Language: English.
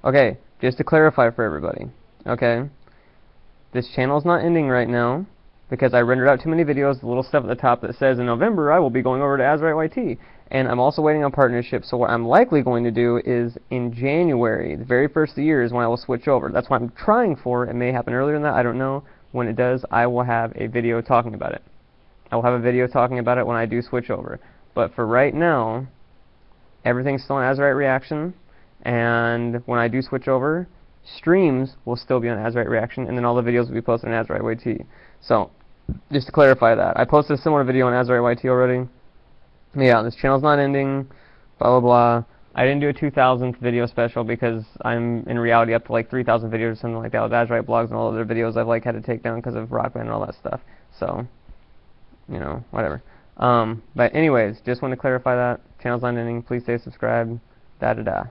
Okay, just to clarify for everybody, okay? This channel's not ending right now because I rendered out too many videos, the little stuff at the top that says in November I will be going over to Azurite YT. And I'm also waiting on partnerships, so what I'm likely going to do is in January, the very first of the year, is when I will switch over. That's what I'm trying for. It may happen earlier than that, I don't know. When it does, I will have a video talking about it. I will have a video talking about it when I do switch over. But for right now, everything's still on Azurite Reaction, and when I do switch over, streams will still be on Azurite Reaction, and then all the videos will be posted on Azurite YT. So, just to clarify that, I posted a similar video on Azurite YT already. Yeah, this channel's not ending, blah blah blah. I didn't do a 2,000th video special because I'm in reality up to like 3,000 videos or something like that with Azurite blogs and all other videos I've like had to take down because of Rock Band and all that stuff. So, you know, whatever. But anyways, just want to clarify that. Channel's not ending. Please stay subscribed. Da da da.